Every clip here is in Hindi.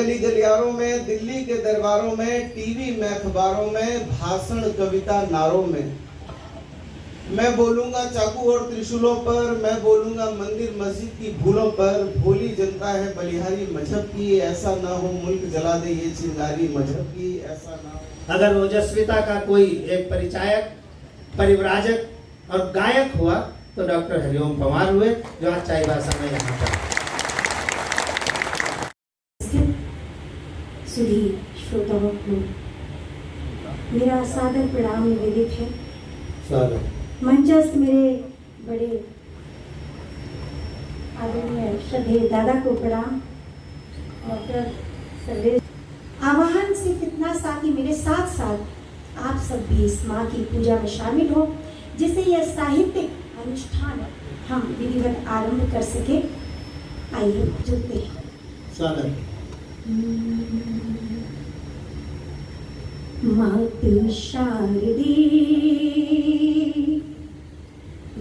गली गलियारों में, दिल्ली के दरबारों में, टीवी में, अखबारों में, भाषण कविता नारों में। मैं बोलूंगा चाकू और त्रिशूलों पर, मैं बोलूंगा मंदिर मस्जिद की भूलों पर। भोली जनता है बलिहारी मजहब की, ऐसा ना हो मुल्क जला दे ये चिंगारी मजहब की, ऐसा ना हो। अगर ओजस्विता का कोई एक परिचायक, परिव्राजक और गायक हुआ तो डॉक्टर हरिओम पंवार हुए, जो आज चाईबासा में यहाँ पर। सुधी श्रोताओं को मेरा सादर प्रणाम निवेदित है। स्वागत। मंचस्थ मेरे बड़े आदरणीय श्रद्धेय दादा को प्रणाम। डॉक्टर सर्वेश आह्वान सिर्फ इतना सा कि मेरे साथ साथ आप सब भी इस माँ की पूजा में शामिल हो, जिससे यह साहित्यिक अनुष्ठान हम विधिवत आरंभ कर सके। आइए जुड़ते हैं। स्वागत। मातु शारदे,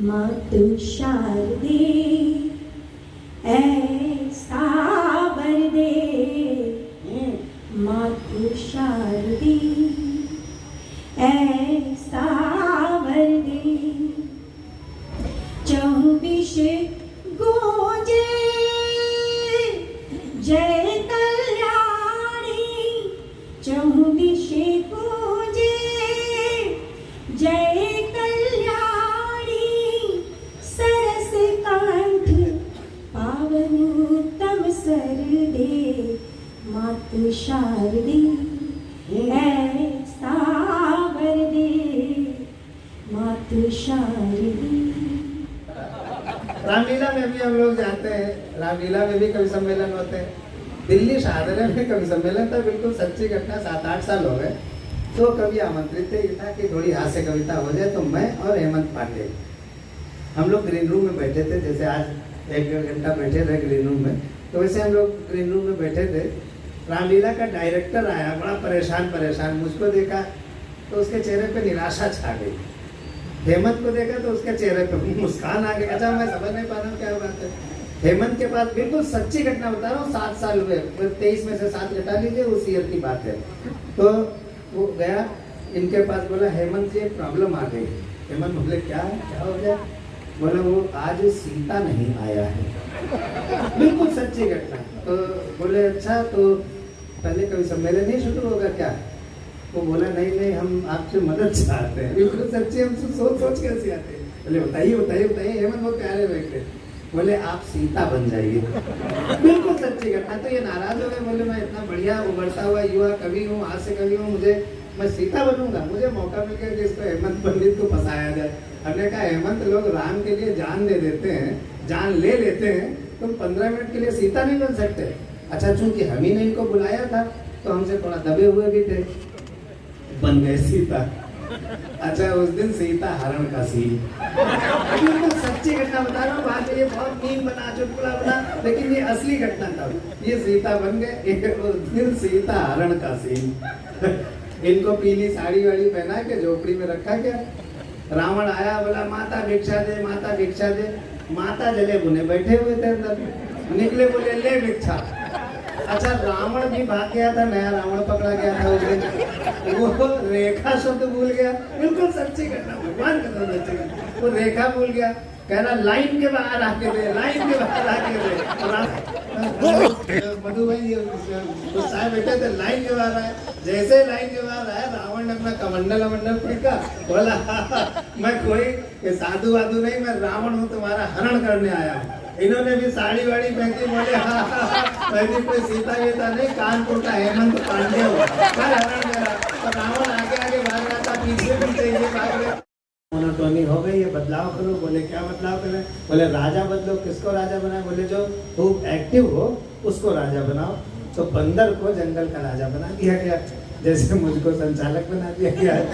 मातु शारदे, ऐसा वर दे, मातु शारदे, ऐसा वर दे। चौबीस गूंजे जय कल्याणी, चौबीस गूंजे जय कल्याणी। सरस कांठ पावन उत्तम सर दे, मातु शारदे, ऐसा वर दे, मातु शारदे। रामलीला में भी हम लोग जाते हैं, रामलीला में भी कवि सम्मेलन होते हैं। दिल्ली शाहदरा में कवि सम्मेलन था, बिल्कुल सच्ची घटना। 7-8 साल हो गए। तो कवि आमंत्रित थे था कि थोड़ी हास्य कविता हो जाए। तो मैं और हेमंत पांडे हम लोग ग्रीन रूम में बैठे थे, जैसे आज 1-1.5 घंटा बैठे थे ग्रीन रूम में, तो वैसे हम लोग ग्रीन रूम में बैठे थे। रामलीला का डायरेक्टर आया, बड़ा परेशान। मुझको देखा तो उसके चेहरे पे निराशा छा गई। हेमंत को देखा तो उसके चेहरे पे मुस्कान आ गई। अच्छा, मैं समझ नहीं पा रहा हूँ क्या बात है। हेमंत के पास, बिल्कुल सच्ची घटना बता रहा हूँ, 7 साल हुए, 23 में से 7 घटा लीजिए, उस ईयर की बात है। तो वो गया इनके पास, बोला हेमंत जी एक प्रॉब्लम आ गई। हेमंत बोले क्या हो गया? बोला वो आज सीता नहीं आया है। बिल्कुल सच्ची घटना। तो बोले अच्छा, तो पहले कभी सम्मेलन नहीं शुरू होगा क्या? वो बोला नहीं हम आपसे मदद चाहते हैं। बिल्कुल सच्ची, हम सोच कैसे आते हैं। बोले बताइए। हेमंत बहुत प्यारे व्यक्ति, बोले आप सीता बन जाइए। बिल्कुल सच्ची घटना। तो ये नाराज हो गए, बोले मैं इतना बढ़िया उभरता हुआ युवा कवि हूँ, आज से कवि हूँ, मैं सीता बनूंगा? मुझे मौका मिल गया कि इसको हेमंत पंडित को फंसाया जाए। हमने कहा हेमंत, लोग राम के लिए जान दे देते हैं, जान ले लेते हैं, तुम 15 मिनट के लिए सीता नहीं बन सकते। अच्छा, चूंकि हम ही ने इनको बुलाया था तो हमसे थोड़ा दबे हुए भी थे, बन गए सीता। अच्छा, उस दिन सीता हरण का सीन। बिल्कुल सच्ची घटना बता रहा हूँ। बाद में ये बहुत मीम बना, चुटकुला बना, लेकिन ये असली घटना था। ये सीता बन गए, उस दिन सीता हरण का सीन। इनको पीली साड़ी वाड़ी पहना के झोपड़ी में रखा गया। रावण आया, बोला माता भिक्षा दे, माता भिक्षा दे। माता जले बुने बैठे हुए थे अंदर, निकले, बोले ले भिक्षा। अच्छा, रावण भी भाग गया था, नया रावण पकड़ा गया था उस दिन। वो रेखा शब्द भूल गया। बिल्कुल सच्ची घटना, भगवान का सच्ची घटना। वो रेखा भूल गया, कह रहा लाइन के बाहर आके दे, लाइन के बाहर आके दे। मधु भाई गुस्साए बैठे थे, लाइन के बाहर आए। जैसे लाइन के बाहर आया, रावण ने अपना कमंडल फेंका, बोला मैं कोई साधु वाधु नहीं, मैं रावण हूँ, तुम्हारा हरण करने आया हूँ। इन्होंने भी साड़ी वाड़ी पहनी, बोले हाँ कोई सीता वीता नहीं, कानपुर का हेमंत पांडे हो, हरण मेरा। तो रावण आगे भाग रहा था, पीछे ये भाग रहे। मोनोटोनी हो गई, ये बदलाव करो। बोले क्या बदलाव करें? बोले राजा बदलो। किसको राजा बनाए? बोले जो खूब एक्टिव हो उसको राजा बनाओ। तो बंदर को जंगल का राजा बना दिया गया। जैसे मुझको संचालक बना दिया गया है।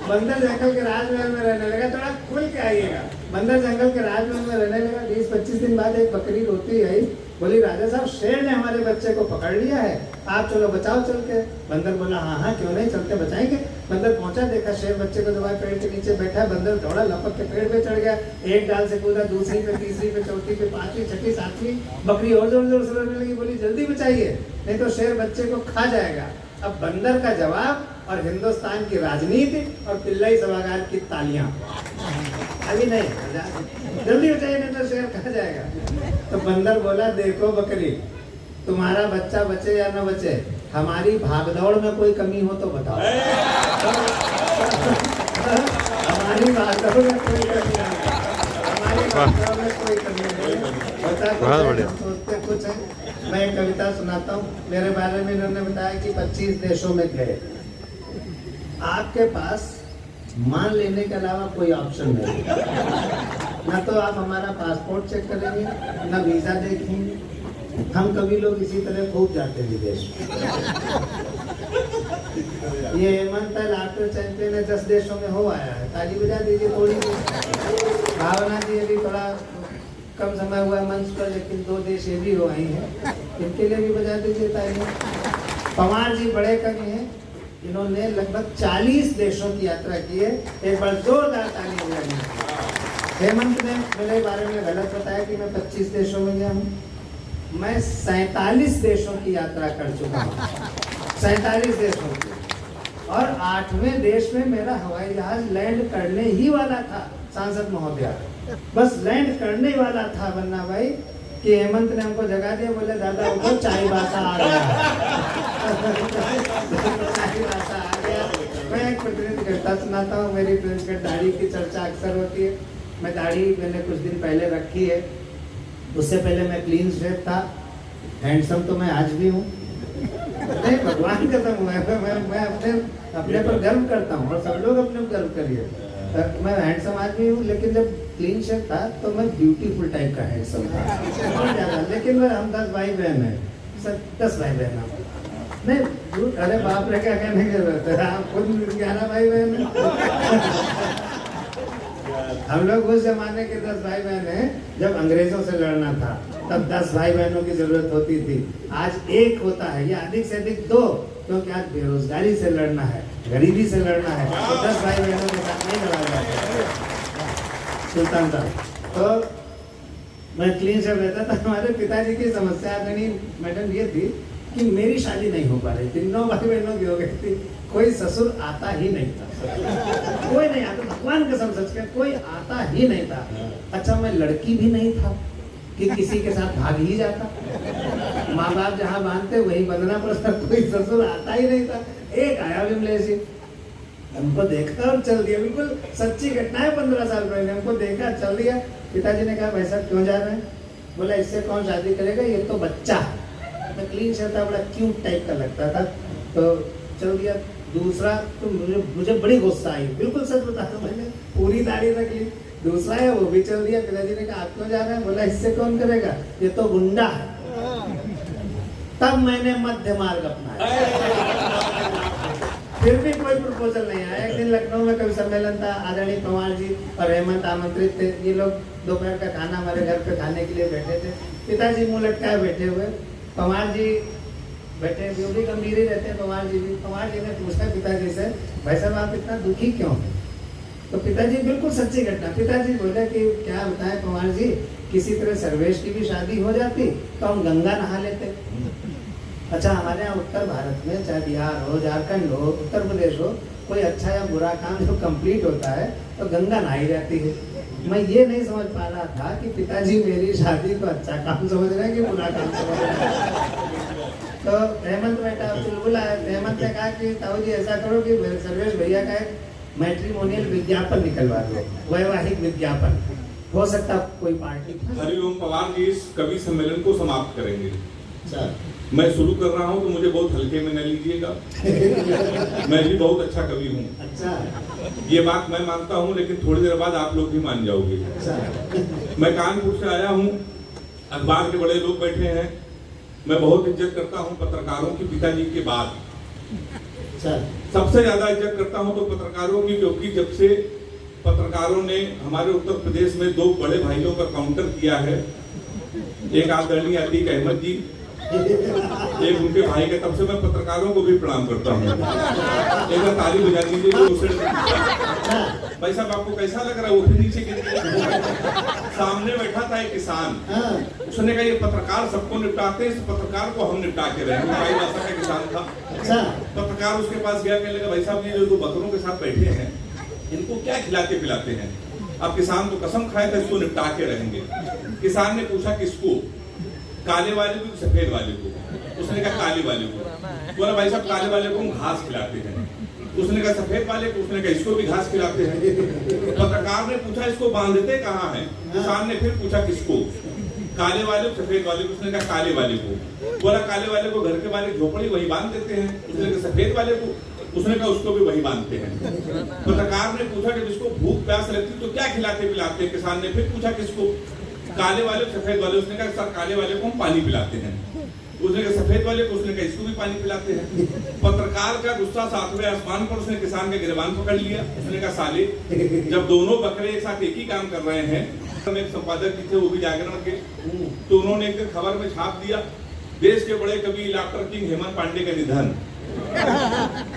बंदर जंगल के राजमहल में रहने लगा, थोड़ा खुल के आइएगा। बंदर जंगल के राजमहल में रहने लगा। 20-25 दिन बाद एक बकरी रोती आई, बोली राजा साहब शेर ने हमारे बच्चे को पकड़ लिया है, आप चलो बचाओ चल के। बंदर बोला हाँ हाँ क्यों नहीं, चलते बचाएंगे। बंदर पहुंचा, देखा शेर बच्चे को दबाए पेड़ के नीचे बैठा है। बंदर दौड़ा, लपक के पेड़ पे चढ़ गया, एक डाल से कूदा, दूसरी पे, तीसरी पे, चौथी पे, पांचवी, छठी, सातवीं। बकरी और जोर जोर से रोने लगी, बोली जल्दी बचाइए नहीं तो शेर बच्चे को खा जाएगा। अब बंदर का जवाब और हिंदुस्तान की राजनीति और पिल्लाई सभागार की तालियां। अभी नहीं, जल्दी बचाइए नहीं तो शेर खा जाएगा। तो बंदर बोला देखो बकरी, तुम्हारा बच्चा बचे या न बचे, हमारी भागदौड़ में कोई कमी हो तो बताओ। हमारी भागदौड़ में कोई कमी नहीं, हमारी भागदौड़ में कोई कमी नहीं। सोचते कुछ है। मैं एक कविता सुनाता हूँ, मेरे बारे में इन्होंने बताया कि 25 देशों में गए। आपके पास मान लेने के अलावा कोई ऑप्शन नहीं, ना तो आप हमारा पासपोर्ट चेक करेंगे, ना वीजा देखेंगे। हम कभी लोग इसी तरह खूब जाते हैं विदेश। ये हेमंत है लाफ्टर चैंपियन है, 10 देशों में हो आया है, ताली बजा दीजिए थोड़ी सी। भावना जी अभी थोड़ा कम समय हुआ है मंच पर, लेकिन 2 देश ये भी हो आई हैं, इनके लिए भी बजा दीजिए ताली। पवार जी बड़े कवि हैं, इन्होंने लगभग 40 देशों की यात्रा की है, एक बार जोरदार ताली बजाइए। हेमंत ने मेरे बारे में गलत बताया कि मैं 25 देशों में गया हूँ, मैं 47 देशों की यात्रा कर चुका हूँ, 47 देशों की। और 8वें देश में मेरा हवाई जहाज लैंड करने ही वाला था, सांसद महोदय, बस लैंड करने वाला था बन्ना भाई कि हेमंत ने हमको जगा दिया, बोले दादा उठो चाय बासा आ गया। चाय बासा आ गया। मैं एक प्रतिनिधि घटना सुनाता हूँ, मेरी प्रिंस कट दाढ़ी की चर्चा अक्सर होती है। मैं दाढ़ी मैंने कुछ दिन पहले रखी है, उससे पहले मैं क्लीन शेव था, हैंडसम तो मैं आज भी हूँ, नहीं भगवान कसम हुआ है, मैं अपने पर गर्व करता हूँ और सब लोग अपने पर गर्व करिए। मैं हैंडसम आदमी हूँ, लेकिन जब क्लीन शेव था तो मैं ब्यूटीफुल टाइप का हैंडसम था, बहुत ज़्यादा। लेकिन हम 10 भाई बहन हैं, 10 भाई बहन हैं। नहीं अरे बाप रे क्या कहने की जरूरत है, आप खुद 11 भाई बहन हैं। हम लोग उस जमाने के 10 भाई बहन हैं जब अंग्रेजों से लड़ना था, तब 10 भाई बहनों की जरूरत होती थी। आज एक होता है या अधिक से अधिक 2, क्योंकि आज बेरोजगारी से लड़ना है, गरीबी से लड़ना है, तो 10 भाई बहनों के साथ नहीं लड़ा जाता। सुल्तान साहब, तो मैं क्लीन शेव रहता था। हमारे पिताजी की समस्या मैडम ये थी कि मेरी शादी नहीं हो पा रही थी, 9 भाई बहनों की हो गई थी, कोई ससुर आता ही नहीं था, कोई नहीं आता, भगवान कसम सच के कोई आता ही नहीं था। अच्छा मैं लड़की भी नहीं था कि किसी के साथ भाग ही जाता, माँ बाप जहाँ बांधते वही बंधना पड़ता, कोई ससुर आता ही नहीं था। एक आया विमलेश जी, हमको देखा और चल दिया, बिल्कुल सच्ची घटना है। 15 साल पहले हमको देखा चल दिया। पिताजी ने कहा भाई साहब क्यों जा रहे हैं? बोला इससे कौन शादी करेगा, ये तो बच्चा है। मैं क्लीन शेव था, बड़ा क्यूट टाइप का लगता था, तो चल दिया। दूसरा तो मुझे बड़ी गुस्सा आई, बिल्कुल सच बताता, मैंने पूरी दाढ़ी रख ली। दूसरा है वो भी चल दिया। पिताजी ने कहा आप क्यों जा रहे हैं? बोला इससे कौन करेगा, ये तो गुंडा है। तब मैंने मध्य मार्ग अपनाया। फिर भी कोई प्रपोजल नहीं आया। एक दिन लखनऊ में कवि सम्मेलन था, आदरणीय पवार जी और हेमंत आमंत्रित थे। ये लोग दोपहर का खाना हमारे घर पे खाने के लिए बैठे थे। पिताजी मुंह लटकाए बैठे हुए, पवार जी बैठे, जो भी गंभीर ही रहते हैं पवार जी भी। पवार जी ने पूछा पिताजी से, भाई साहब आप इतना दुखी क्यों हैं? तो पिताजी, बिल्कुल सच्ची घटना, पिताजी बोले कि क्या बताएं पवार जी, किसी तरह सर्वेश की भी शादी हो जाती तो हम गंगा नहा लेते। अच्छा हमारे यहाँ उत्तर भारत में, चाहे बिहार हो, झारखंड हो, उत्तर प्रदेश हो, कोई अच्छा या बुरा काम जो कंप्लीट होता है तो गंगा नहाई जाती है। मैं ये नहीं समझ पा रहा था कि पिताजी मेरी शादी को अच्छा काम समझ रहे हैं कि बुरा काम समझ रहे हैं। तो हेमंत बेटा चुलबुला है, हेमंत ने कहा कि ताऊ जी ऐसा करो कि सर्वेश भैया का एक मैट्रिमोनियल विज्ञापन निकलवा दो, वैवाहिक विज्ञापन, हो सकता कोई पार्टी। हरिओम पवार जी इस कवि सम्मेलन को समाप्त करेंगे। मैं शुरू कर रहा हूँ तो मुझे बहुत हल्के में न लीजिएगा। मैं भी बहुत अच्छा कवि हूँ। अच्छा, ये बात मैं मानता हूँ, लेकिन थोड़ी देर बाद आप लोग भी मान जाओगे। अच्छा। मैं कानपुर से आया हूँ, अखबार के बड़े लोग बैठे हैं। मैं बहुत इज्जत करता हूँ पत्रकारों की, पिताजी के बाद। सबसे ज्यादा इज्जत करता हूं तो पत्रकारों की, क्योंकि जब से पत्रकारों ने हमारे उत्तर प्रदेश में 2 बड़े भाइयों का काउंटर किया है, एक आदरणीय अतीक अहमद जी, एक उनके भाई के, तब से मैं पत्रकारों को भी प्रणाम करता हूँ। एक बार ताली बजा दीजिए। भाई साहब आपको कैसा लग रहा है? वो फिर नीचे गिर गया। सामने बैठा था एक किसान, उसने कहा ये पत्रकार सबको निपटाते हैं, इस पत्रकार को हम निपटा के रहेंगे। भाई भाषा का किसान था। पत्रकार उसके पास गया, कहने लगा भाई साहब ये जो 2 बकरों के साथ बैठे हैं इनको क्या खिलाते पिलाते हैं? अब किसान तो कसम खाए था इसको निपटा के रहेंगे। किसान ने पूछा किसको? काले वाले को, सफेद वाले को? उसने कहा काले वाले को। बोला भाई साहब काले वाले को हम घास खिलाते हैं। उसने कहा सफेद वाले को? उसने कहा इसको भी घास खिलाते हैं। पत्रकार ने पूछा इसको बांधते कहाँ हैं? किसान ने फिर पूछा किसको? काले वाले को, सफेद वाले को? उसने कहा काले वाले को। बोला काले वाले को घर के बाहर झोपड़ी वही बांध देते हैं। उसने कहा सफेद वाले को? उसने कहा उसको भी वही बांधते हैं। पत्रकार ने पूछा कि जिसको भूख प्यास लगती तो क्या खिलाते पिलाते हैं? किसान ने फिर पूछा किसको? काले वाले, सफेद वाले? उसने कहा सर काले वाले को हम पानी पिलाते हैं। उसने कहा सफेद वाले को? उसने कहा इसको भी पानी पिलाते हैं। पत्रकार का गुस्सा 7वें आसमान पर, उसने किसान का गिरबान पकड़ लिया। उसने कहा साले, जब दोनों बकरे एक साथ एक ही काम कर रहे हैं, एक संपादक जी थे वो भी जागरण के, तो उन्होंने एक दिन खबर में छाप दिया देश के बड़े कवि डॉक्टर किंग हेमंत पांडे का निधन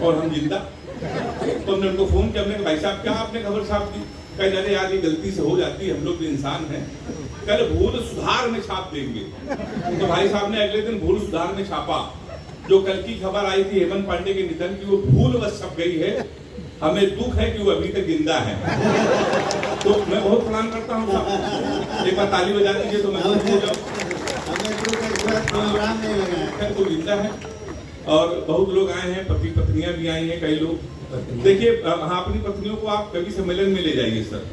और हम जिंदा। तो हमने उनको फोन किया, हमने कहा भाई साहब क्या आपने खबर छाप दी? कह जाने यार ये गलती से हो जाती है, हम लोग भी इंसान हैं, कल भूल सुधार में छाप देंगे। तो भाई साहब ने अगले दिन भूल सुधार में छापा। जो कल की खबर आई थी हेमंत पांडे के निधन की, वो भूल बस छप गई है। हमें दुख है कि वो अभी तक जिंदा है। तो मैं बहुत प्रणाम करता हूँ साहब, एक बार ताली बजा दीजिए तो मैं खुश हो जाऊं। तो जिंदा है और बहुत लोग आए हैं, पति पत्नियां भी आई हैं, कई लोग। देखिए हाँ, अपनी पत्नियों को आप कभी सम्मेलन में ले जाइए सर,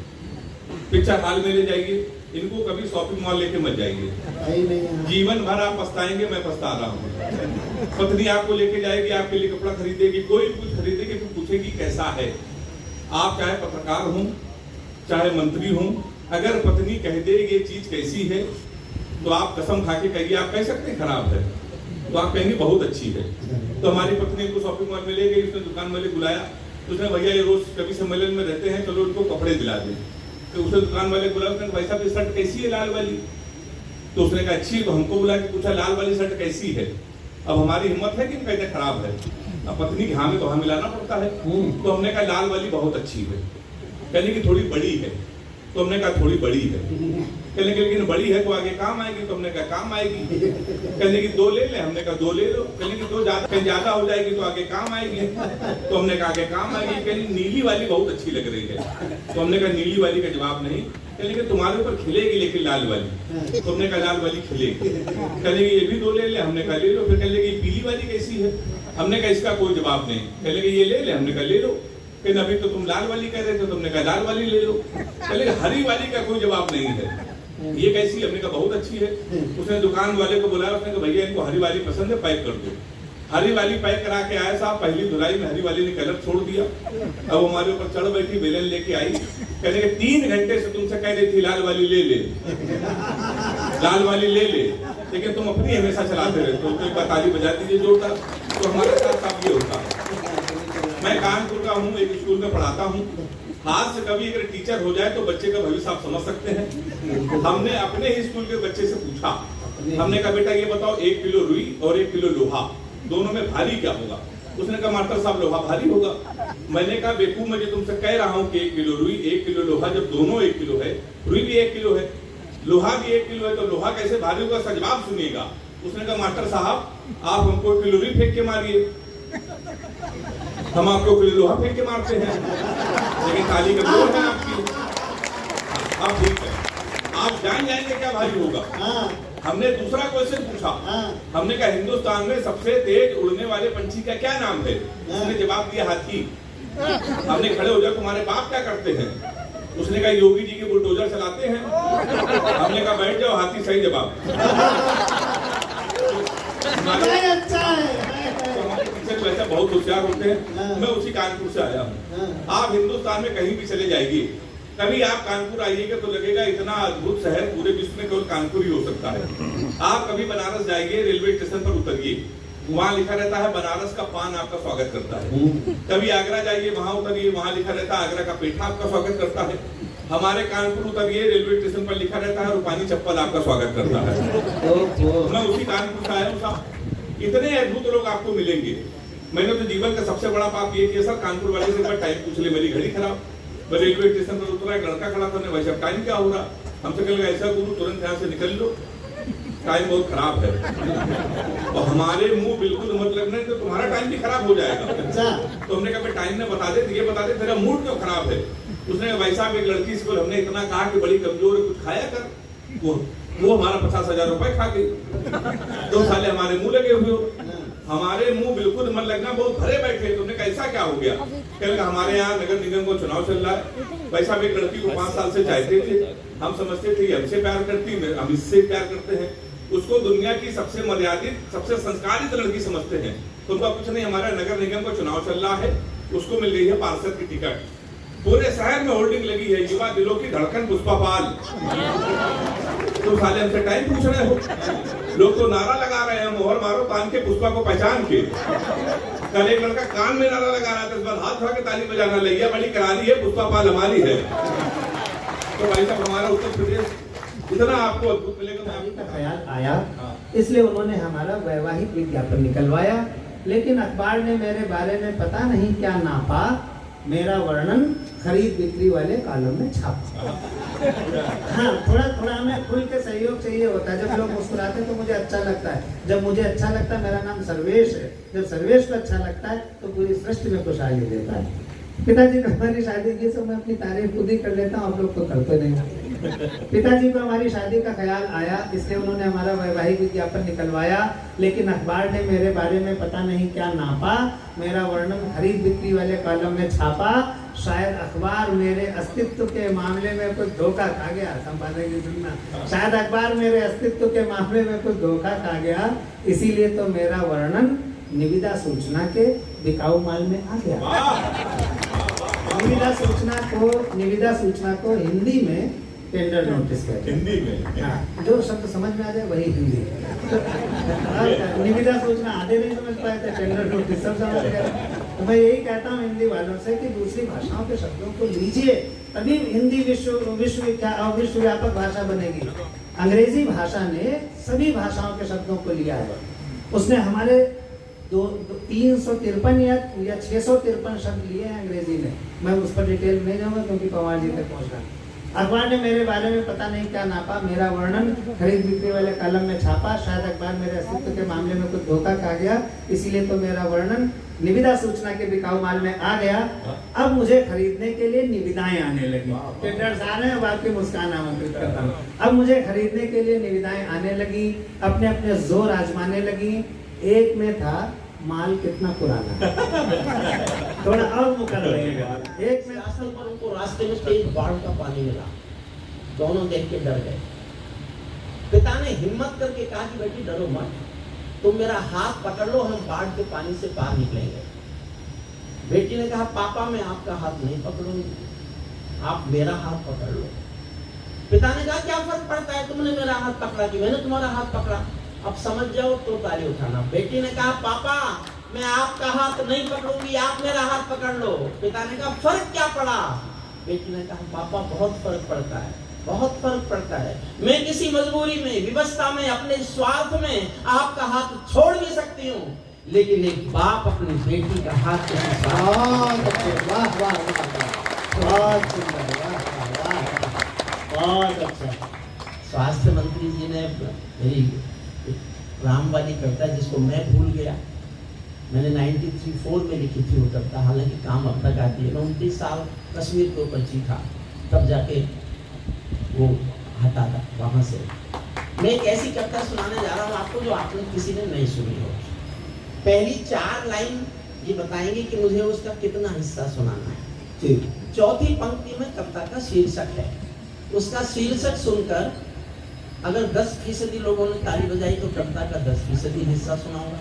पिक्चर हॉल में ले जाइए, इनको कभी शॉपिंग मॉल लेके मत जाइए। जीवन भर आप पछताएंगे, मैं पछता रहा हूँ। पत्नी आपको लेके जाएगी, आपके लिए कपड़ा खरीदेगी, कोई कुछ खरीदेगी, फिर पूछेगी कैसा है। आप चाहे पत्रकार हों चाहे मंत्री हों, अगर पत्नी कह दे ये चीज कैसी है तो आप कसम खा के कहिए, आप कह सकते हैं खराब है तो आप कहेंगे बहुत अच्छी है। तो हमारी पत्नी को शॉपिंग मॉल में ले गई, उसने दुकान वाले बुलाया, तो उसने भैया ये रोज कभी सम्मेलन में रहते हैं, चलो उनको कपड़े दिला दें। तो उसने दुकान वाले बुलाया, उसने भाई साहब ये शर्ट कैसी है लाल वाली? तो उसने कहा अच्छी। तो हमको बुला के पूछा लाल वाली शर्ट कैसी है? अब हमारी हिम्मत है कि कहते खराब है, अब पत्नी की हाँ में तो हाँ मिलाना पड़ता है। तो हमने कहा लाल वाली बहुत अच्छी है। कहने की थोड़ी बड़ी है, तो हमने कहा थोड़ी बड़ी है। कहने की लेकिन बड़ी है तो आगे काम आएगी, तो हमने कहा काम आएगी। कहने की 2 ले ले, हमने कहा 2 ले लो। कहने की 2 ज्यादा हो जाएगी तो आगे काम आएगी, तो हमने कहा आगे काम आएगी। कहने नीली वाली बहुत अच्छी लग रही है, तो हमने कहा नीली वाली का जवाब नहीं। कहने की तुम्हारे ऊपर खिलेगी लेकिन लाल वाली, तो हमने कहा लाल वाली खिलेगी। कहने की ये भी 2 ले ले, हमने कहा ले लो। फिर कहने की पीली वाली कैसी है? हमने कहा इसका कोई जवाब नहीं। कहने की ये ले ले, हमने कहा ले लो। फिर अभी तो तुम लाल वाली कह रहे थे, तुमने कहा लाल वाली ले लो। कहने हरी वाली का कोई जवाब नहीं है, ये कैसी? हमने कहा बहुत अच्छी है। उसने दुकान वाले को बुलाया, उसने कहा भैया इनको हरी वाली पसंद है, पैक कर दो। हरी वाली पैक करा के आया साहब, पहली धुलाई में हरी वाली ने कलर छोड़ दिया। अब हमारे ऊपर चढ़ बैठी, बेलन लेके आई, कहने के 3 घंटे से तुमसे कह रही थी लाल वाली ले ले, लाल वाली ले ले, लेकिन तुम अपनी हमेशा चलाते रहते हो। तो एक बार ताली बजा दीजिए जोरदार। तो हमारे साथ साथ ये होता है। मैं कानपुर का हूँ, एक स्कूल में पढ़ाता हूँ। हाथ से कभी अगर टीचर हो जाए तो बच्चे का भविष्य आप समझ सकते हैं। हमने अपने ही स्कूल के बच्चे से पूछा, हमने कहा बेटा ये बताओ 1 किलो रुई और 1 किलो लोहा, दोनों में भारी क्या होगा? उसने कहा मास्टर साहब लोहा भारी होगा। मैंने कहा बेवकूफ, मैं जो तुमसे कह रहा हूँ कि 1 किलो रुई 1 किलो लोहा, जब दोनों 1 किलो है, रुई भी 1 किलो है, लोहा भी 1 किलो है, तो लोहा कैसे भारी होगा? सजवाब सुनिएगा। उसने कहा मास्टर साहब आप हमको 1 किलो रुई फेंक के मारिए, हम आपको 1 किलो लोहा फेंक के मारते हैं, लेकिन ताली का जोर है आपकी। अब ठीक है, आप जान जाएंगे क्या भारी होगा। हमने दूसरा क्वेश्चन पूछा, हमने कहा हिंदुस्तान में सबसे तेज उड़ने वाले पंछी का क्या नाम है? उसने जवाब दिया हाथी। हमने खड़े हो जाओ, तुम्हारे बाप क्या करते हैं? उसने कहा योगी जी के बुलडोजर चलाते हैं। हमने कहा बैठ जाओ, हाथी सही जवाब। अच्छा है। वैसे बहुत होशियार होते हैं। मैं उसी कानपुर से आया हूँ। आप हिंदुस्तान में कहीं भी चले जाइए, कभी आप कानपुर आइएगा तो लगेगा इतना अद्भुत शहर पूरे विश्व में केवल कानपुर ही हो सकता है। आप कभी बनारस जाइए, रेलवे स्टेशन पर उतरिए, वहाँ लिखा रहता है बनारस का पान आपका स्वागत करता है। कभी आगरा जाइए, वहाँ उतरिए, वहाँ लिखा रहता है आगरा का पेठा आपका स्वागत करता है। हमारे कानपुर उतरिए, रेलवे स्टेशन पर लिखा रहता है रूपानी चप्पल आपका स्वागत करता है। मैं उसी कानपुर से आया हूँ साहब। इतने अद्भुत लोग आपको मिलेंगे। मैंने तो जीवन का सबसे बड़ा पाप ये किया सर, कानपुर वाले से एक बार टाइम पूछ ले, मेरी घड़ी खराब। मैं रेलवे स्टेशन पर उतरा, एक लड़का खड़ा था, वैसे अब टाइम क्या हो रहा, हमसे कह लगा ऐसा गुरु तुरंत यहाँ से निकल लो, टाइम बहुत खराब है। और हमारे मुंह बिल्कुल मत लगना तो तुम्हारा टाइम भी खराब हो जाएगा। तो हमने कहा टाइम ने बता दे, ये बता दे तेरा मूड क्यों खराब है। उसने भाई साहब एक लड़की इसको हमने इतना कहा कि बड़ी कमजोर है, कुछ खाया कर। वो हमारा 50,000 रुपए खा गई। 2 साले हमारे मुंह लगे हुए हो, हमारे मुंह बिल्कुल मन लगना बहुत भरे बैठे। तुमने कैसा क्या हो गया? कह हमारे यहाँ नगर निगम को चुनाव चल रहा है। भाई साहब एक लड़की को 5 साल से चाहते थे, हम समझते थे हमसे प्यार करती है, हम इससे प्यार करते हैं। उसको दुनिया की सबसे मर्यादित, सबसे संस्कारित लड़की समझते हैं। तुमको कुछ नहीं, हमारा नगर निगम का चुनाव चल रहा है, उसको मिल गई है पार्षद की टिकट। पूरे शहर में होल्डिंग लगी है, युवा दिलों की धड़कन पुष्पा पाल। तुम साले हमसे टाइम पूछ रहे हो। लोग तो नारा लगा रहे हैं, मोहर मारो कान के पुष्पा को पहचान के। कल एक लड़का कान में नारा लगा रहा था, इस बार हाथ उठा के ताली बजाना, लैया बड़ी करारी है, पुष्पा पाल हमारी है। तो भाई साहब हमारा उत्तर प्रदेश इतना आपको अद्भुत मिलेगा। का ख्याल आया, इसलिए उन्होंने हमारा वैवाहिक विज्ञापन निकलवाया। लेकिन अखबार ने मेरे बारे में पता नहीं क्या नापा, मेरा वर्णन खरीद बिक्री वाले कॉलम में छापा। हाँ, थोड़ा थोड़ा हमें खुल के सहयोग चाहिए होता है। जब लोग मुस्कुराते हैं तो मुझे अच्छा लगता है, जब मुझे अच्छा लगता है, मेरा नाम सर्वेश है, जब सर्वेश को अच्छा लगता है तो पूरी सृष्टि में खुशहाली देता है। पिताजी ने हमारी शादी की, तो मैं अपनी तारीफ खुद ही कर लेता हूँ, आप लोग तो करते नहीं। पिताजी को हमारी शादी का ख्याल आया, इसलिए उन्होंने हमारा वैवाहिक विज्ञापन निकलवाया। लेकिन अखबार ने मेरे बारे में पता नहीं क्या नापा, मेरा वर्णन खरीद बिक्री वाले कॉलम में छापा। शायद अखबार मेरे अस्तित्व के मामले में कुछ धोखा खा गया। संपादक जी सुनना, शायद अखबार मेरे अस्तित्व के मामले में कुछ धोखा खा गया, इसीलिए तो मेरा वर्णन निविदा सूचना के बिकाऊ माल में आ गया। निविदा सूचना को हिंदी में टेंडर नोटिस कहते हैं। हिंदी में हाँ, जो शब्द समझ में आ जाए वही हिंदी। निविदा सूचना आधे नहीं समझ पाए थे, टेंडर नोटिस सब समझ गए। तो मैं यही कहता हूँ हिंदी वालों से कि दूसरी भाषाओं के शब्दों को लीजिए, तभी हिंदी विश्वव्यापक भाषा बनेगी। अंग्रेजी भाषा ने सभी भाषाओं के शब्दों को लिया है। उसने हमारे 353 या 653 शब्द लिए हैं अंग्रेजी में। मैं उस पर डिटेल में नहीं जाऊंगा क्योंकि पवार जी तक पहुंचना। अखबार ने मेरे बारे में पता नहीं क्या नापा, मेरा वर्णन खरीद बिक्री वाले कलम में छापा। शायद अखबार मेरे अस्तित्व के मामले में कुछ धोखा खा गया, इसीलिए तो मेरा वर्णन निविदा सूचना के बिकाऊ माल में आ गया। अब मुझे खरीदने के लिए निविदाएं आने लगी। टेंडर्स आ रहे हैं, आपकी मुस्कान आमंत्रित करता हूँ। अब मुझे खरीदने के लिए निविदाएं आने लगी, अपने अपने जोर आजमाने लगी। एक में था माल कितना पुराना, थोड़ा और मुकर लगेगा। एक में रास्ते पर उनको रास्ते में तेज बाढ़ का पानी मिला, दोनों देख के डर गए। पिता ने हिम्मत करके कहा कि बेटी डरो मत, तुम मेरा हाथ पकड़ लो, हम बाढ़ के पानी से पार निकलेंगे। बेटी ने कहा पापा मैं आपका हाथ नहीं पकड़ूंगी, आप मेरा हाथ पकड़ लो। पिता ने कहा क्या फर्क पड़ता है, तुमने मेरा हाथ पकड़ा कि मैंने तुम्हारा हाथ पकड़ा, अब समझ जाओ तो ताली उठाना। बेटी ने कहा पापा मैं आपका हाथ नहीं पकड़ूंगी, आप मेरा हाथ पकड़ लो। पिता ने कहा फर्क क्या पड़ा? बेटी ने कहा पापा बहुत फर्क पड़ता है, बहुत फर्क पड़ता है। मैं किसी मजबूरी में, विवशता में, अपने स्वार्थ में आपका हाथ छोड़ भी सकती हूँ, लेकिन एक बाप अपनी बेटी का हाथ बहुत अच्छा। स्वास्थ्य मंत्री जी ने मेरी रामवाली कविता जिसको मैं भूल गया, मैंने 93-4 में लिखी थी वो कविता, हालांकि काम अब तक आती है। मैं 29 साल कश्मीर के ऊपर चीखा, तब जाके वो हटा था वहाँ से। मैं एक ऐसी कविता सुनाने जा रहा हूँ आपको जो आपने किसी ने नहीं सुनी हो। पहली 4 लाइन ये बताएंगे कि मुझे उसका कितना हिस्सा सुनाना है। ठीक, चौथी पंक्ति में कविता का शीर्षक है। उसका शीर्षक सुनकर अगर 10% लोगों ने ताली बजाई तो कविता का 10% हिस्सा सुनाऊंगा,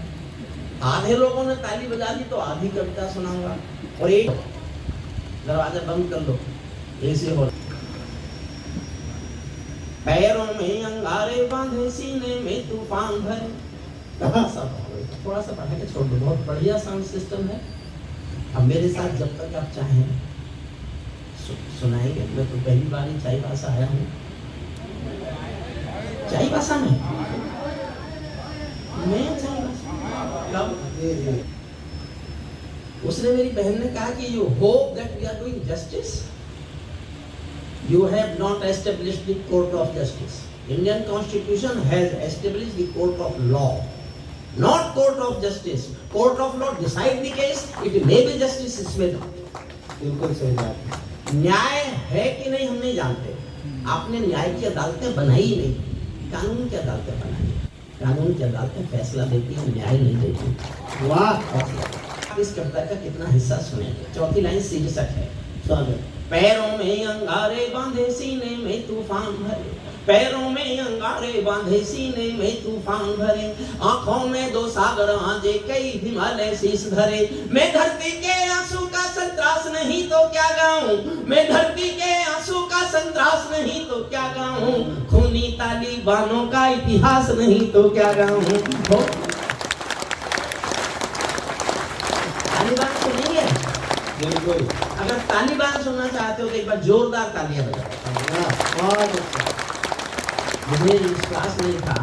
आधे लोगों ने ताली बजा दी तो आधी कविता सुनाऊंगा। और एक दरवाजा बंद कर लो, ऐसे हो। पैरों में अंगारे बांधे, सीने में तूफान भरे, थोड़ा सा पढ़ा के छोड़ दो, बहुत बढ़िया साउंड सिस्टम है। अब मेरे साथ जब तक आप चाहें सुनाएंगे। मैं तो पहली बार ही चाईबासा आया हूँ। चाईबासा में मैं कब उसने मेरी बहन ने कहा कि you hope that we are doing justice, you have not established the court of justice. Indian constitution has established the court of law, not court of justice. Court of law decide the case, it may be justice, इसमें बिल्कुल सही बात है। न्याय है कि नहीं हम नहीं जानते। आपने न्याय की अदालतें बनाई ही नहीं, कानून की अदालतें बनाई। कानून की अदालतें फैसला देती है, न्याय नहीं देती। वाह, आप इस कविता का कितना हिस्सा सुनेंगे। चौथी लाइन शीर्षक है, स्वागत। पैरों में अंगारे बांधे सीने में तूफान भरे, पैरों में अंगारे बांधे सीने में तूफान भरे, आंखों में दो सागर आंजे कई हिमालय शीश धरे। मैं धरती के आंसू का संतरास नहीं तो क्या गाऊं, मैं धरती के आंसू का संतरास नहीं तो क्या गाऊं, खूनी तालिबानों का इतिहास नहीं तो क्या गाऊं। तालिबान सुनेंगे? बिल्कुल। अगर तालिबान सुनना चाहते हो तो एक बार जोरदार तालियां बजाओ। मुझे विश्वास नहीं था,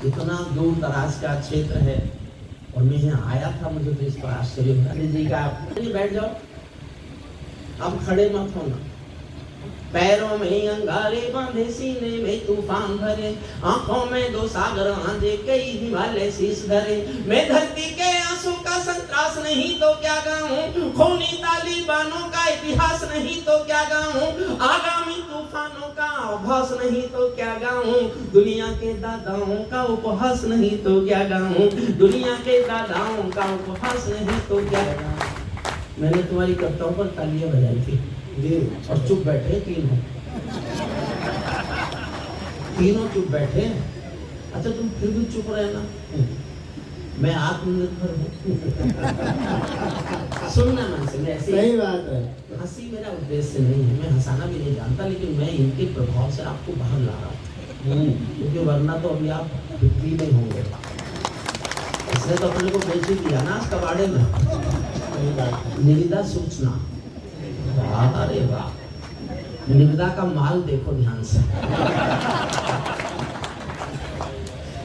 इतना दूर दराज का क्षेत्र है और मैं यहाँ आया था, मुझे तो इस पर आश्चर्य हुआ। जी का बैठ जाओ, अब खड़े मत होना। पैरों में अंगारे बांधे सीने में तूफान भरे, आंखों में दो सागर आंधे कई हिमालय शीश धरे। मैं धरती के आंसू का संतरास नहीं तो क्या गाऊं, खूनी तालिबानों का इतिहास नहीं तो क्या गाऊं, आगामी तूफानों का आभास नहीं तो क्या गाऊं, दुनिया के दादाओं का उपहास नहीं तो क्या गाऊं, दुनिया के दादाओं का उपहास नहीं तो क्या गाऊं। मैंने तुम्हारी कविताओं पर तालियां बजाई थी और चुप बैठे तीनों चुप बैठे। अच्छा तुम फिर भी चुप रहना, मैं आत्मनिर्भर हूँ। सुनना मन से, मैं ऐसे सही बात है। हंसी मेरा उद्देश्य नहीं है, मैं हंसाना भी नहीं जानता, लेकिन मैं इनके प्रभाव से आपको बाहर ला रहा हूँ, क्योंकि वरना तो अभी आप बिक्री नहीं होंगे। इसने तो अपने को बेच ही दिया ना आज कबाड़े में। निविदा सूचना, अरे वाह, निविदा का माल देखो ध्यान से।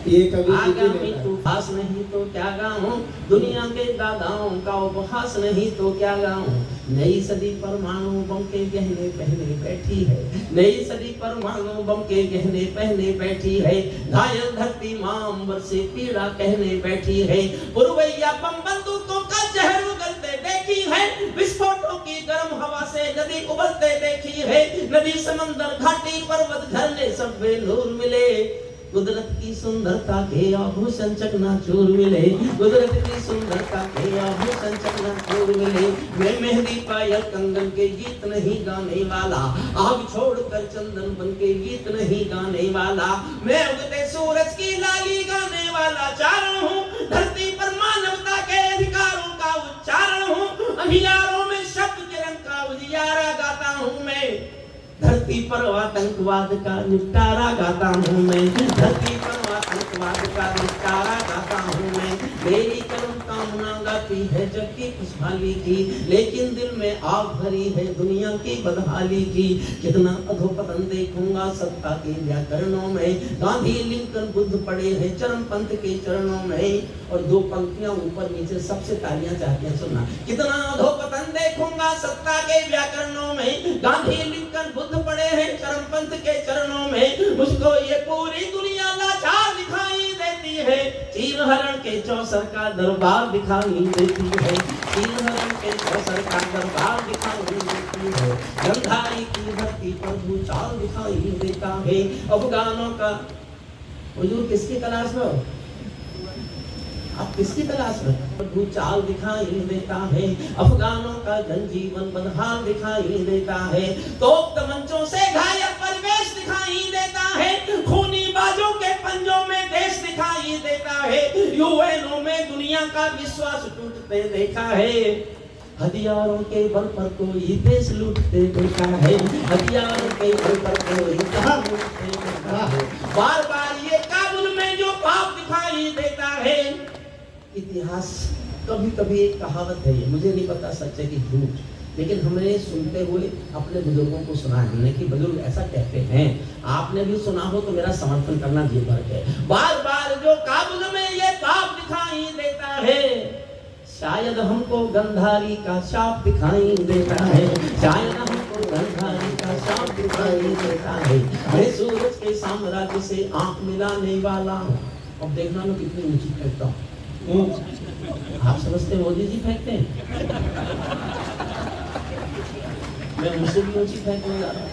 ये कभी आगामी तूफास नहीं तो क्या गाऊं, दुनिया के दादाओं का उपहास नहीं तो क्या गाऊं। नई सदी परमाणु बम के गहने पहने बैठी है, नई सदी परमाणु बम के गहने पहने बैठी है, घायल धरती मां अंबर से पीड़ा कहने बैठी है, पुरवैया बम बंदूकों का जहर उगलते देखी है, विस्फोटों की गर्म हवा से नदी उबलते देखी है, नदी समंदर घाटी पर्वत झरने सब बेनूर मिले, कुदरत की सुंदरता के आभूषण चकनाचूर मिले, कुदरत की सुंदरता के आभूषण चकनाचूर मिले। मैं मेहंदी पायल कंगन के गीत नहीं गाने वाला, आग छोड़कर चंदन बन के गीत नहीं गाने वाला, मैं उगते सूरज की लाली गाने वाला चारण हूँ, धरती पर मानवता के अधिकारों का उच्चारण हूँ, अंधियारों में शब्द किरण का उजियारा गाता हूँ मैं, धरती पर आतंकवाद का निपटारा गाता हूँ मैं, धरती पर आतंकवाद का निपटारा गाता हूँ मैं। मेरी कलम कामना गाती है जग की खुशहाली की, लेकिन दिल में आग भरी है दुनिया की बदहाली की। कितना अधोपतन देखूंगा सत्ता के व्याकरणों में, गांधी लिंकन बुद्ध पड़े हैं चरमपंथ के चरणों में। और दो पंक्तियां ऊपर नीचे सबसे तालियां चाहते हैं सुनना। कितना अधोपतन देखूंगा सत्ता के व्याकरणों में, गांधी लिंकन बुद्ध पड़े हैं चरमपंथ के चरणों में, मुझको ये पूरी दुनिया लाचार दिखाई देती है, चीर हरण के चौसर का दरबार दिखाई देती है, चीर हरण के चौसर का दरबार दिखाई देती है, गंधारी की धरती पर भूचाल दिखाई देता है, अफगानों का हुजूर किसकी तलाश में, आप किसकी तलाश में, भूचाल दिखाई देता है, अफगानों का जनजीवन बदहाल दिखाई देता है, तोप तमंचों से घायल परिवेश दिखाई देता है, खूनी बाजों के पंजों में देश दिखाई देता है, यूएनओ में दुनिया का विश्वास टूटते देखा है, हथियारों के बल पर कोई देश लूटते देखा है, हथियारों के बल पर कोई लूटते देखा है, बार बार ये काबुल में जो पाप दिखाई देता है। इतिहास कभी कभी एक कहावत है, ये मुझे नहीं पता सच है कि झूठ, लेकिन हमने सुनते हुए अपने बुजुर्गों को सुना है हमने कि बुजुर्ग ऐसा कहते हैं, आपने भी सुना हो तो मेरा समर्थन करना जी भर के। बार बार जो काबुल में ये पाप दिखाई देता है, शायद हमको गंधारी का शाप दिखाई देता है, शायद हमको गंधारी का शाप दिखाई देता है। मैं सूरज के साम्राज्य से आंख मिलाने वाला हूँ। अब देखना मैं कितनी ऊंची फेंकता हूँ। आप समझते मोदी जी फेंकते हैं, मैं उनसे भी ऊंची फेंकने जा रहा हूँ।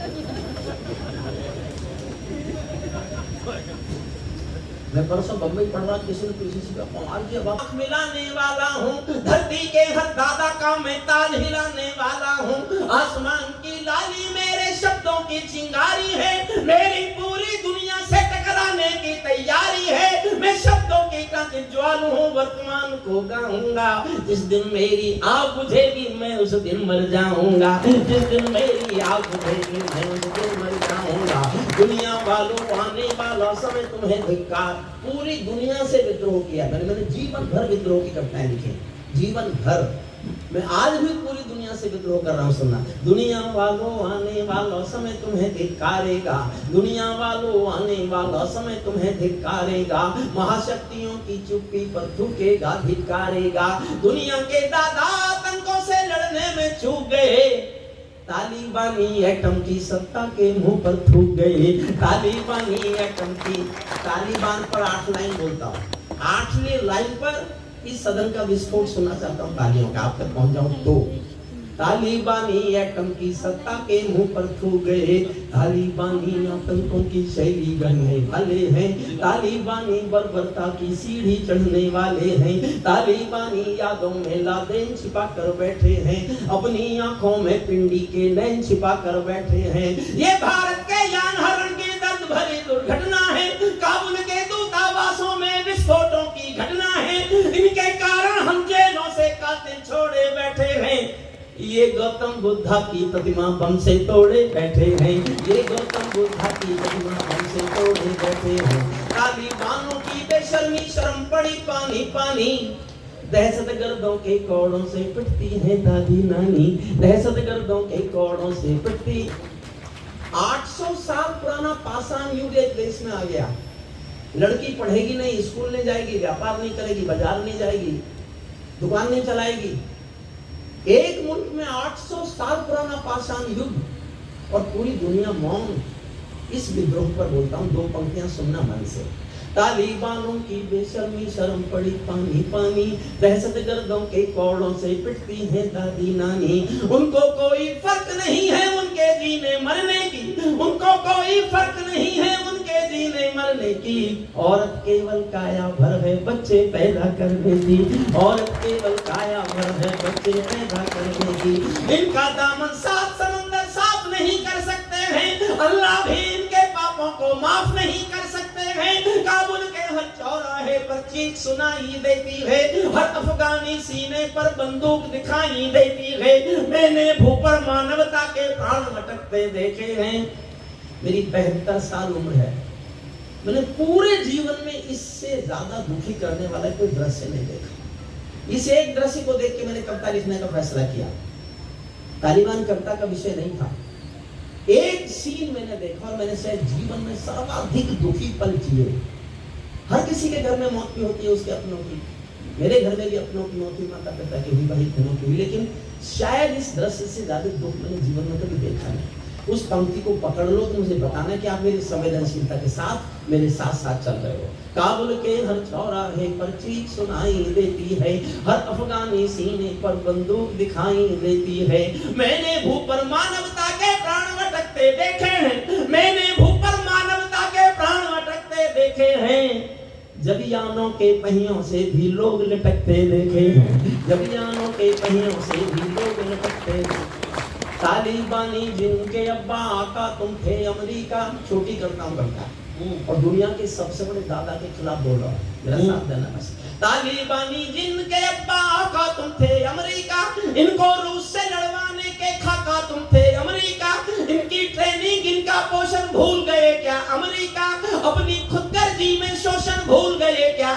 मैं परसों बम्बई पढ़ रहा, किसी ने किसी से कमाल की आंख मिलाने वाला हूँ, धरती के हर दादा का मैं ताज हिलाने वाला हूँ। आसमान की लाली मेरे शब्दों की चिंगारी है, मेरी पूरी दुनिया से टकराने की तैयारी है। मैं शब्दों की ज्वाल हूँ, वर्तमान को गाऊंगा। जिस दिन मेरी आग बुझेगी मैं उस दिन मर जाऊंगा, जिस दिन मेरी आग बुझेगी मैं उस दिन मर जाऊंगा। दुनिया वालों आने वाला समय तुम्हें धिक्कार। पूरी दुनिया से विद्रोह किया मैंने जीवन भर विद्रोह की कविताएं लिखी, जीवन भर। मैं आज भी पूरी दुनिया से विद्रोह कर रहा हूँ, सुनना। दुनिया वालों आने वाला समय तुम्हें धिक्कारेगा, दुनिया वालों आने वाला समय तुम्हें धिक्कारेगा। महाशक्तियों की चुप्पी पर थूकेगा, धिक्कारेगा। दुनिया के दादा आतंकों से लड़ने में चूक गए, तालिबानी एटम की सत्ता के मुंह पर थूक गए। तालिबानी एटम की, तालिबान पर 8 लाइन बोलता हूँ, 8वीं लाइन पर इस सदन का विस्फोट सुनना चाहता हूँ तालियों का, आप तक पहुंच जाऊं तो। तालिबानी एटम की सत्ता के मुंह पर थूक गए, तालिबानी आतंकों की शैली गढ़ने वाले हैं, तालिबानी बर्बरता की सीढ़ी चढ़ने वाले हैं, तालिबानी यादों में लादेन छिपा कर बैठे हैं, अपनी आंखों में पिंडी के नैन छिपा कर बैठे हैं। ये भारत के यान हरण की दर्द भरी दुर्घटना है, काबुल के दूतावासों में विस्फोटों की घटना है। इनके कारण हम जेलों से कातिल छोड़े बैठे हैं। ये गौतम बुद्धा की प्रतिमा बम से तोड़े बैठे हैं, ये गौतम बुद्धा की प्रतिमा बम से तोड़े बैठे हैं। तालिबानों की बेशर्मी शर्म पड़ी पानी पानी, दहशतगर्दों के कोड़ों से पिटती है दादी नानी, दहशतगर्दों के कोड़ों से पिटती। 800 साल पुराना पाषाण युग एक देश में आ गया। लड़की पढ़ेगी नहीं, स्कूल नहीं जाएगी, व्यापार नहीं करेगी, बाजार नहीं जाएगी, दुकान नहीं चलाएगी। एक मुल्क में 800 साल पुराना पाषाण युग और पूरी दुनिया मौन। इस विद्रोह पर बोलता हूँ, 2 पंक्तियां सुनना मन से। तालिबानों की बेशर्मी शर्म पड़ी पानी पानी, दहशतगर्दों के कोड़ों से पिटती है दादी नानी। उनको कोई फर्क नहीं है उनके जीने मरने की, उनको कोई फर्क नहीं है उनके जीने मरने की। औरत केवल काया भर है बच्चे पैदा करने की, औरत केवल काया भर है बच्चे पैदा करने की। इनका दामन 7 समंदर साफ नहीं कर सकते हैं, अल्लाह भी इनके पापों को माफ नहीं कर सकते हैं। काबुल के हर चौराहे पर चीख सुनाई देती है, हर अफगानी सीने पर बंदूक दिखाई देती है। मैंने भूपर मानवता के प्राण भटकते देखे हैं। मेरी 72 साल उम्र है, मैंने पूरे जीवन में इससे ज्यादा दुखी करने वाला कोई दृश्य नहीं देखा। इस एक दृश्य को देख के मैंने कविता लिखने का फैसला किया। तालिबान कविता का विषय नहीं था, एक सीन मैंने देखा और मैंने शायद जीवन में सर्वाधिक दुखी पल जिए। हर किसी के घर में मौत भी होती है, उसके अपनों की। मेरे घर में भी अपनों की मौत हुई, माता पिता की हुई, भाई बहनों की हुई, लेकिन शायद इस दृश्य से ज्यादा दुख मैंने जीवन में कभी देखा नहीं। उस पंक्ति को पकड़ लो तो मुझे बताना कि आप मेरी संवेदनशीलता के साथ मेरे साथ साथ चल रहे हो। काबुल के हर चौराहे पर चीख सुनाई देती है, हर अफगानी सीने पर बंदूक दिखाई देती है। मैंने भूपर मानवता के प्राण भटकते देखे हैं, मैंने भूपर मानवता के प्राण भटकते देखे हैं। जब यानों के पहियों से भी लोग लटकते देखे हैं, जब यानों के पहियों से भी लोग लटकते। तालिबानी जिनके अब्बा आका तुम थे अमेरिका, छोटी करता हूँ और दुनिया के सबसे बड़े दादा के खिलाफ बोल रहा हूँ, मेरा साथ देना बस। तालिबानी जिनके अब्बा आका तुम थे अमेरिका, इनको रूस से लड़वाने के खाका तुम थे अमेरिका। इनकी ट्रेनिंग इनका पोषण भूल गए क्या अमेरिका, अपनी खुदगर्जी में शोषण भूल गए क्या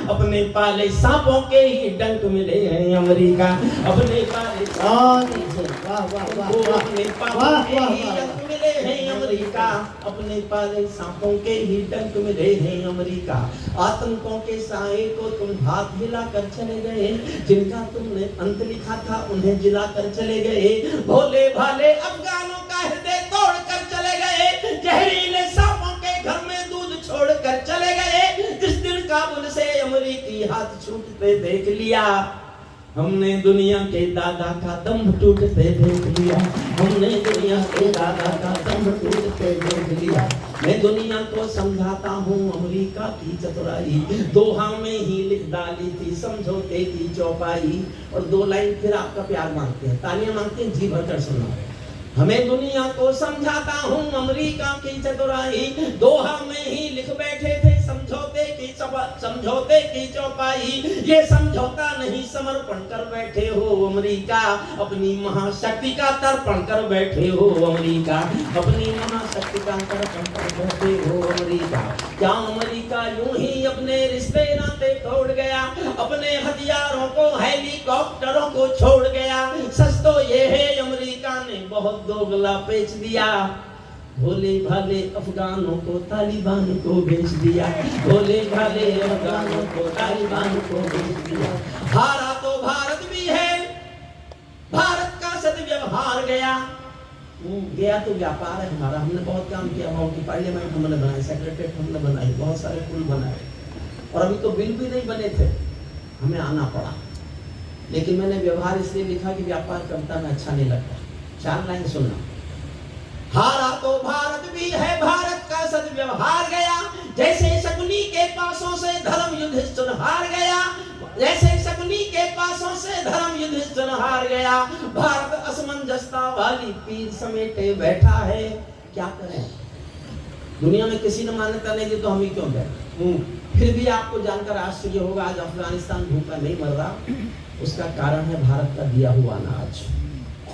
अपने पाले सांपों के ही डंक मिले हैं अमेरिका, अपने पाले अपने पापों के ही डंक मिले हैं अमेरिका, अपने पाले सांपों के ही डंक मिले हैं अमेरिका। आतंकों के साए को तुम हाथ हिलाकर चले गए, जिनका तुमने अंत लिखा था उन्हें जिलाकर चले गए। भोले भाले अफगानों का हृदय तोड़कर चले गए, जहरीले सांपों के घर में दूध छोड़कर चले गए। जिस दिन काबुल से अमेरिकी हाथ छूटते देख लिया, हमने दुनिया के दादा का दम टूटते देख लिया, हमने दुनिया के दादा का दम टूटते देख लिया। मैं दुनिया को समझाता हूँ अमेरिका की चतुराई, दोहा में ही लिख डाली थी समझौते की चौपाई। और 2 लाइन फिर आपका प्यार मांगते हैं, तालियां मांगते हैं, जी भरकर सुनो। हमें दुनिया को समझाता हूँ अमेरिका की चतुराई, दोहा में ही लिख बैठे थे समझौते की चौपाई। ये समझौता नहीं समर्पण कर बैठे हो अमेरिका, अपनी महाशक्ति का तर्पण कर बैठे हो अमेरिका, अपनी महाशक्ति का तर्पण कर बैठे हो अमेरिका। क्या अमेरिका यूं ही अपने रिश्ते नाते तोड़ गया, अपने हथियारों को हेलीकॉप्टरों को छोड़ गया? सच तो ये है अमेरिका ने बहुत दोगला बेच दिया, भोले भाले अफगानों को तालिबान को बेच दिया, भोले भाले अफगानों को तालिबान को बेच दिया। हारा तो भारत भी है, भारत का सदव्यवहार गया, गया तो व्यापार है हमारा। हमने बहुत काम किया, वहाँ की पार्लियामेंट हमने बनाई, सेक्रेटरीट हमने बनाई, बहुत सारे पुल बनाए, और अभी तो बिल भी नहीं बने थे, हमें आना पड़ा। लेकिन मैंने व्यवहार इसलिए लिखा कि व्यापार करता में अच्छा नहीं लगता। 4 लाइन सुनना। हारा तो भारत भी है, भारत का सदव्यवहार गया, जैसे शकुनी के पासों से धर्म युधिष्ठिर हार गया, जैसे शकुनी के पासों से धर्म युधिष्ठिर हार गया। भारत असमंजसता वाली पीर समेटे बैठा है, क्या करें? दुनिया में किसी ने मान्यता नहीं दी तो हम ही क्यों बैठे? फिर भी आपको जानकर आश्चर्य होगा, आज अफगानिस्तान भूखा नहीं मर रहा, उसका कारण है भारत का दिया हुआ अनाज।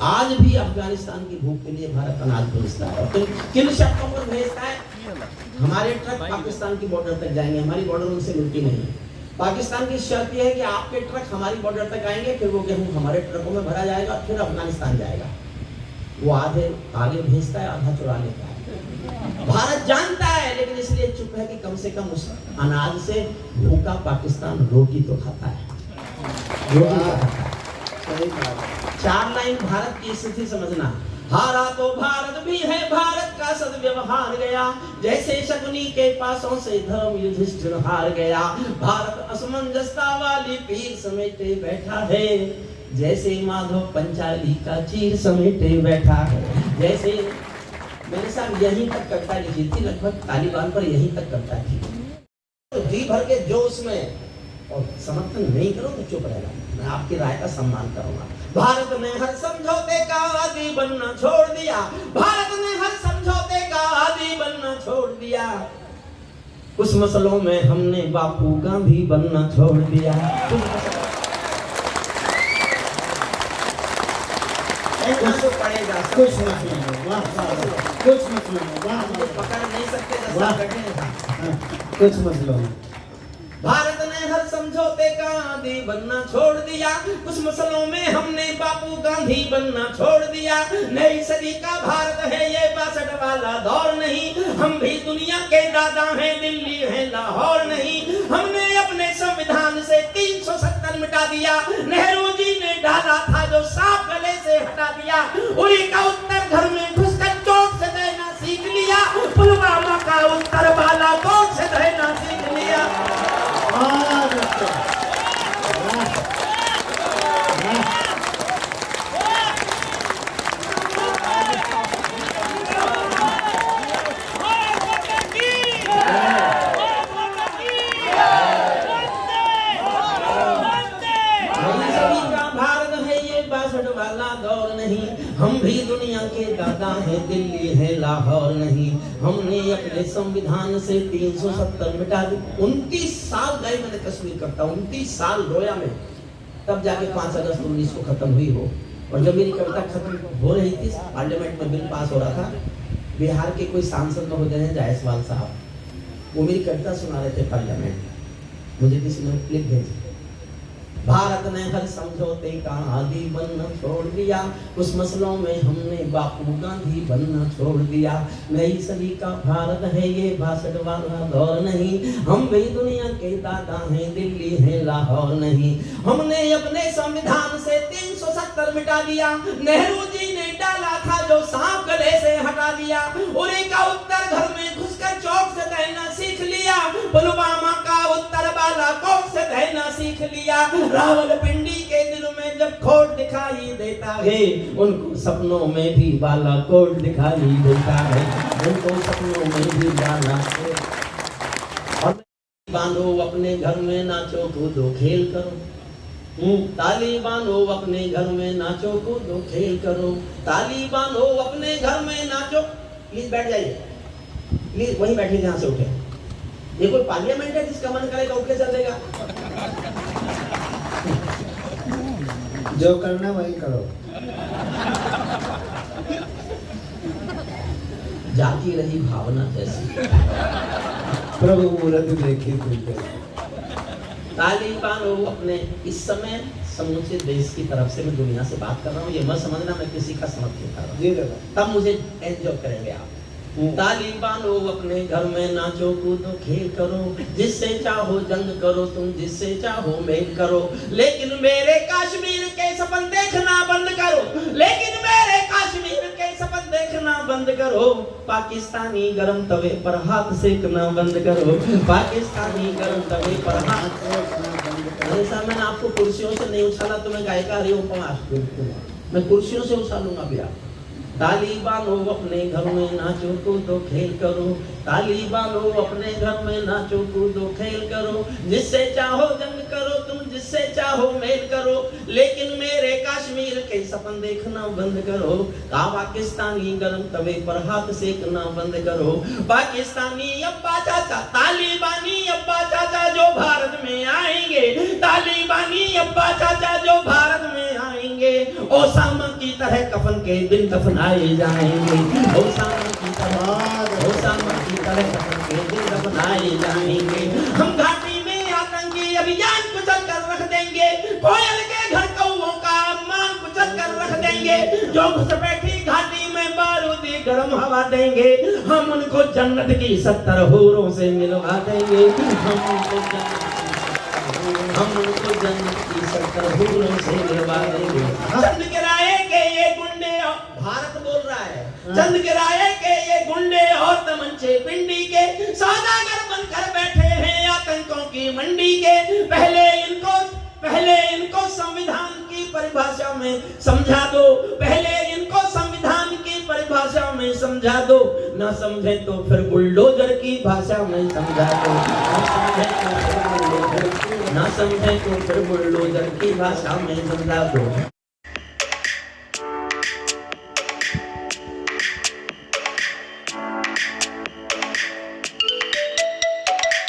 आज भी अफगानिस्तान की भूख के लिए भारत अनाज भेजता है। तो किन शर्तों पर भेजता है? हमारे ट्रक पाकिस्तान की बॉर्डर तक जाएंगे, हमारी बॉर्डर उनसे मिलती नहीं है। पाकिस्तान की शर्त यह है कि आपके ट्रक हमारी बॉर्डर तक आएंगे, फिर वो गेहूं हमारे ट्रकों में भरा जाएगा, फिर अफगानिस्तान जाएगा। वो आधे आगे भेजता है, आधा चुरा लेता है। भारत जानता है, लेकिन इसलिए चुप है कि कम से कम उस अनाज से भूखा पाकिस्तान रोटी तो खाता है, रोटी तो खाता है। 4 लाइन भारत की स्थिति समझना। हारा तो भारत भी है, भारत का सदव्यवहार गया, जैसे शकुनी के पासों से धर्म युधिष्ठिर हार गया। भारत असमंजसता वाली पीर समेटे बैठा है, जैसे माधव पंचाली का चीर समेटे बैठा है। जैसे मैंने साहब यहीं तक कविता लिखी थी, लगभग तालिबान पर यहीं तक कविता थी। तो जी भर के जोश में, और समर्थन नहीं करो तो चुप रहेगा, मैं आपकी राय का सम्मान करूंगा। भारत ने हर समझौते का आदी बनना छोड़ दिया, भारत ने हर समझौते का आदी बनना छोड़ दिया। कुछ मसलों में हमने बापू गांधी बनना छोड़ दिया। पड़ेगा कुछ मसलों में, कुछ मसलों में पकड़ नहीं सकते, कुछ मसलों में। भारत ने हर समझौते का आदी बनना छोड़ दिया, कुछ मसलों में हमने बापू गांधी बनना छोड़ दिया। नई सदी का भारत है ये 62 वाला दौर नहीं, हम भी दुनिया के दादा हैं, दिल्ली है लाहौर नहीं। हमने अपने संविधान से 370 मिटा दिया, नेहरू जी ने डाला था जो सांप गले से हटा दिया। उरी का उत्तर घर में घुसकर चोट से देना सीख लिया, पुलवामा का उत्तर वाला कोट से देना सीख लिया। हम भी दुनिया के दादा हैं, दिल्ली है लाहौर नहीं। हमने अपने संविधान से 370 मिटा दी। 29 साल गए मैंने कश्मीर करता, 29 साल रोया में, तब जाके 5 अगस्त 19 को खत्म हुई हो। और जब मेरी कविता खत्म हो रही थी, पार्लियामेंट में बिल पास हो रहा था, बिहार के कोई सांसद महोदय हैं जायसवाल साहब, वो मेरी कविता सुना रहे थे पार्लियामेंट। मुझे किसी ने लिख भेजी। भारत ने हर समझौते का आदी बनना छोड़ दिया, कुछ मसलों में हमने बापू गांधी बनना छोड़ दिया। नई सदी का भारत है ये 62 वाला दौर नहीं, हम भी दुनिया के दादा हैं, दिल्ली है लाहौर नहीं। हमने अपने संविधान से 370 मिटा दिया, नेहरू जी ने डाला था जो सांप गले से हटा दिया। उरी का उत्तर घर में घुसकर चौक से कहना सीख लिया, पुलवामा का उत्तर बालाकोट से कहना सीख लिया। रावलपिंडी के दिल में जब खोट दिखाई देता है, उनको सपनों में भी बालाकोट दिखाई देता है, उनको सपनों में भी बालाकोट। और बांधो अपने घर में नाचो कूदो खेल करो, ताली बांधो अपने घर में नाचो कूदो खेल करो, ताली बांधो अपने घर में नाचो। प्लीज बैठ जाइए, प्लीज वहीं बैठिए जहां से उठे। ये कोई पार्लियामेंट है जिसका मन करेगा उठ के चलेगा? जो करना वही करो। जाती रही भावना जैसी, प्रभु मूर्त देखी तुझे। ताली बांधो अपने। इस समय समूचे देश की तरफ से मैं दुनिया से बात कर रहा हूँ, ये मत समझना मैं किसी का समर्थन कर रहा हूँ, जी दादा। तब मुझे एंजॉय करेंगे आप। ताली बांधो अपने घर में नाचो कूदो खेल करो, जिससे चाहो जंग करो तुम, जिससे चाहो मेल करो, लेकिन मेरे कश्मीर के सपन देखना बंद करो, लेकिन मेरे कश्मीर के सपन देखना बंद करो। पाकिस्तानी गरम तवे पर हाथ सेकना बंद करो, पाकिस्तानी गरम तवे पर हाथ सेकना बंद करो। ऐसा मैंने आपको कुर्सियों से नहीं उछाला तो मैं गायिका हरिओम पवार, मैं कुर्सियों से उछालूंगा भी आप। ताली बांधो अपने घर में नाचो कूदो खेल करो, ताली बांधो अपने घर में नाचो कूदो खेल करो, जिससे चाहो जंग करो तुम, जिससे चाहो मेल करो, लेकिन मेरे कश्मीर के सपन देखना बंद करो। पाकिस्तानी गरम तवे पर हाथ सेकना बंद करो। पाकिस्तानी अब्बा चाचा, तालिबानी अब्बा चाचा जो भारत में आएंगे, तालिबानी अब्बा चाचा जो भारत में आएंगे, ओसामा की तरह कफन के दिन दफनाए जाएंगे, ओसामा की तरह, ओसामा की तरह कफन के दिन दफनाए जाएंगे। हम घाटी में आतंकी अभियान कुचल कर रख देंगे, कोयल के घर कौओं का मान कुचल कर रख देंगे, जो घुसपैठी घाटी में बारूदी गर्म हवा देंगे, हम उनको जन्नत की 70 हूरों से मिलवा देंगे, हम उनको जन्नत की 70 हूरों से मिलवा देंगे। चंद किराए के ये गुंडे, भारत बोल रहा है, चंद किराए के ये गुंडे और तमंचे पिंडी के सौदागर बनकर बैठे हैं आतंकों की मंडी के। पहले इनको संविधान की परिभाषा में समझा दो, पहले इनको संविधान की परिभाषा में समझा दो, ना समझे तो फिर बुलडोजर की भाषा में समझा दो, ना समझे तो फिर बुलडोजर की भाषा में समझा दो।